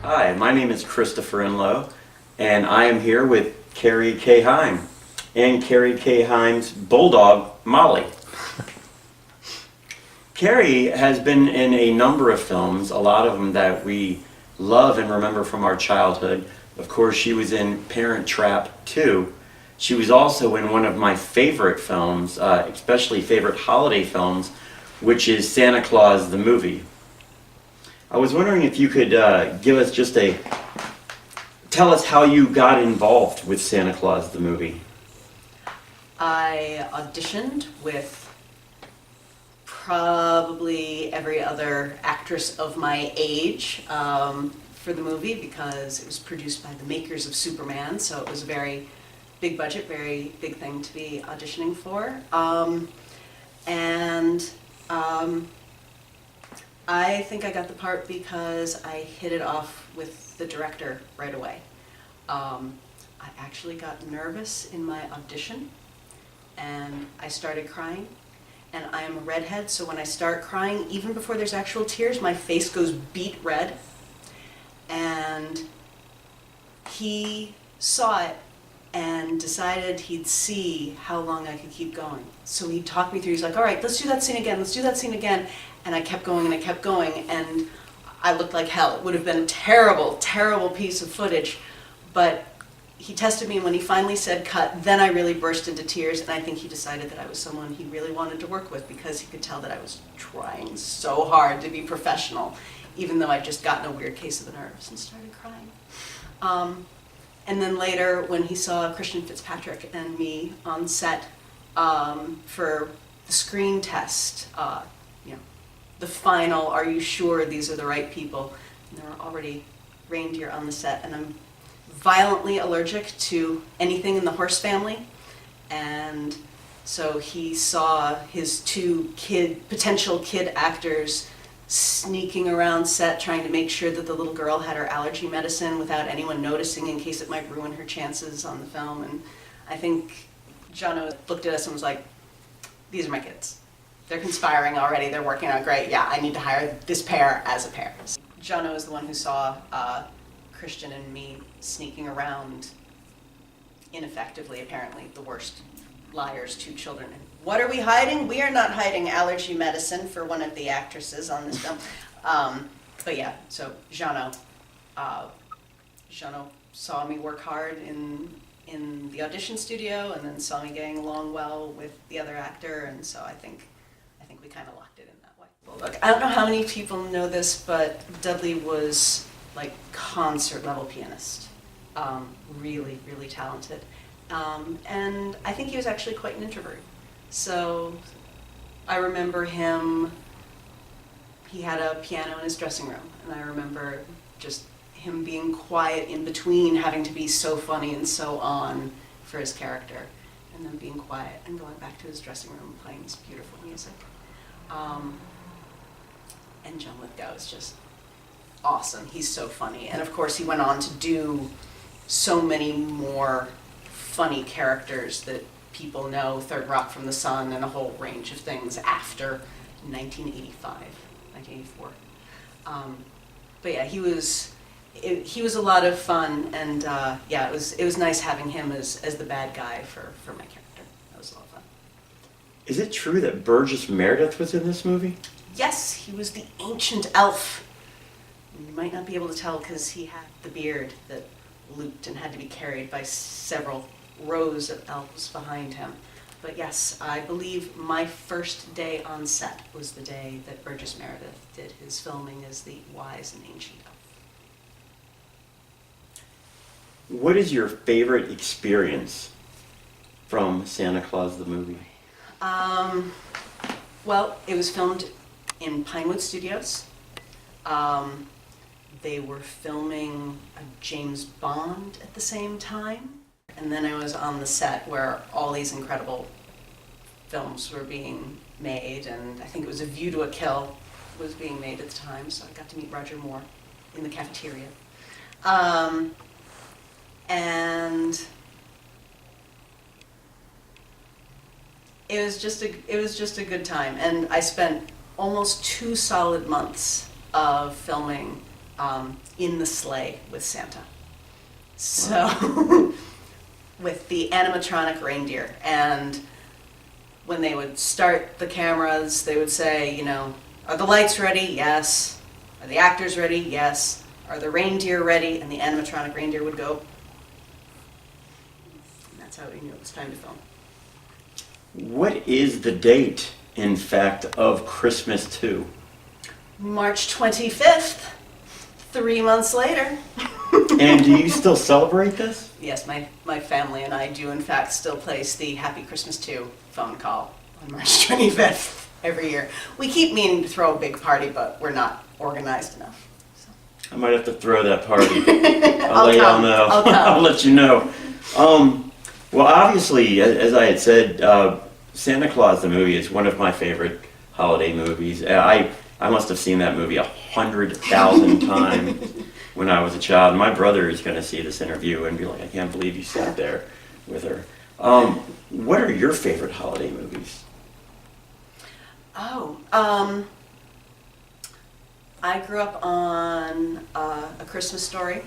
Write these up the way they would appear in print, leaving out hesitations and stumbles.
Hi, my name is Christopher Inlow, and I am here with Carrie Kei Heim and Carrie Kei Heim's bulldog, Molly. Carrie has been in a number of films, a lot of them that we love and remember from our childhood. Of course, she was in Parent Trap 2. She was also in one of my favorite films, especially favorite holiday films, which is Santa Claus the movie. I was wondering if you could give us just tell us how you got involved with Santa Claus the movie. I auditioned with probably every other actress of my age for the movie because it was produced by the makers of Superman, so it was a very big budget, very big thing to be auditioning for. I think I got the part because I hit it off with the director right away. I actually got nervous in my audition and I started crying. And I am a redhead, so when I start crying, even before there's actual tears, my face goes beet red. And he saw it and decided he'd see how long I could keep going. So he talked me through, he's like, all right, let's do that scene again, let's do that scene again. And I kept going and I kept going, and I looked like hell. It would have been a terrible, terrible piece of footage, but he tested me, and when he finally said cut, then I really burst into tears, and I think he decided that I was someone he really wanted to work with because he could tell that I was trying so hard to be professional, even though I'd just gotten a weird case of the nerves and started crying. And then later, when he saw Christian Fitzpatrick and me on set for the screen test, the final, are you sure these are the right people? And there were already reindeer on the set, and I'm violently allergic to anything in the horse family. And so he saw his two potential kid actors sneaking around set trying to make sure that the little girl had her allergy medicine without anyone noticing in case it might ruin her chances on the film. And I think Jono looked at us and was like, these are my kids. They're conspiring already, they're working out great. Yeah, I need to hire this pair as a pair. Jono is the one who saw Christian and me sneaking around ineffectively, apparently, the worst liars to children. And what are we hiding? We are not hiding allergy medicine for one of the actresses on this film. But yeah, so Jono saw me work hard in the audition studio and then saw me getting along well with the other actor, and so I think we kind of locked it in that way. Well, look, I don't know how many people know this, but Dudley was like concert level pianist. Really, really talented. And I think he was actually quite an introvert. So I remember he had a piano in his dressing room, and I remember just him being quiet in between having to be so funny and so on for his character, and then being quiet and going back to his dressing room and playing this beautiful music. And John Lithgow is just awesome. He's so funny. And of course he went on to do so many more funny characters that people know, Third Rock from the Sun and a whole range of things after 1984. But yeah, he was a lot of fun, and yeah, it was nice having him as the bad guy for my character. That was a lot of fun. Is it true that Burgess Meredith was in this movie? Yes, he was the ancient elf. You might not be able to tell because he had the beard that looped and had to be carried by several rows of elves behind him. But yes, I believe my first day on set was the day that Burgess Meredith did his filming as the wise and ancient elf. What is your favorite experience from Santa Claus the movie? Well, it was filmed in Pinewood Studios. They were filming a James Bond at the same time. And then I was on the set where all these incredible films were being made, and I think it was A View to a Kill was being made at the time, so I got to meet Roger Moore in the cafeteria. And It was just a good time, and I spent almost 2 solid months of filming in the sleigh with Santa. So, with the animatronic reindeer, and when they would start the cameras, they would say, you know, are the lights ready? Yes. Are the actors ready? Yes. Are the reindeer ready? And the animatronic reindeer would go. And that's how we knew it was time to film. What is the date, in fact, of Christmas 2? March 25th, 3 months later. And do you still celebrate this? Yes, my family and I do in fact still place the Happy Christmas 2 phone call on March 25th every year. We keep meaning to throw a big party, but we're not organized enough. So. I might have to throw that party. I'll let y'all come. know. I'll come. I'll let you know. Well, obviously, as I had said, Santa Claus the movie is one of my favorite holiday movies. I must have seen that movie 100,000 times when I was a child. My brother is going to see this interview and be like, I can't believe you sat there with her. What are your favorite holiday movies? Oh, I grew up on A Christmas Story,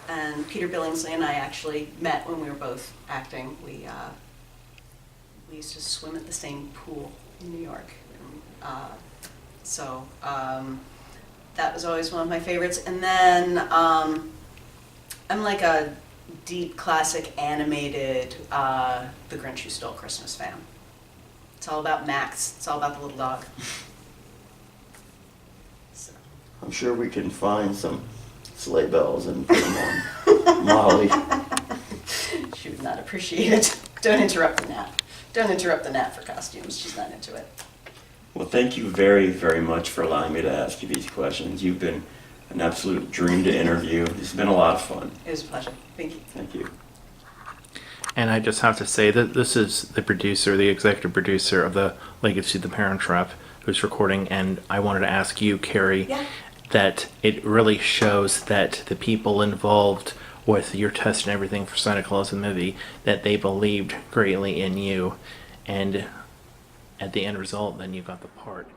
and Peter Billingsley and I actually met when we were both acting. We used to swim at the same pool in New York. So that was always one of my favorites. And then I'm like a deep classic animated The Grinch Who Stole Christmas fan. It's all about Max. It's all about the little dog. So. I'm sure we can find some sleigh bells and put them on Molly. She would not appreciate it. Don't interrupt the nap. Don't interrupt the nap for costumes. She's not into it. Well, thank you very, very much for allowing me to ask you these questions. You've been an absolute dream to interview. It's been a lot of fun. It was a pleasure. Thank you. Thank you. And I just have to say that this is the producer, the executive producer of the Legacy of the Parent Trap, who's recording. And I wanted to ask you, Carrie, that it really shows that the people involved with your test and everything for Santa Claus the movie, that they believed greatly in you. And at the end result, then you got the part.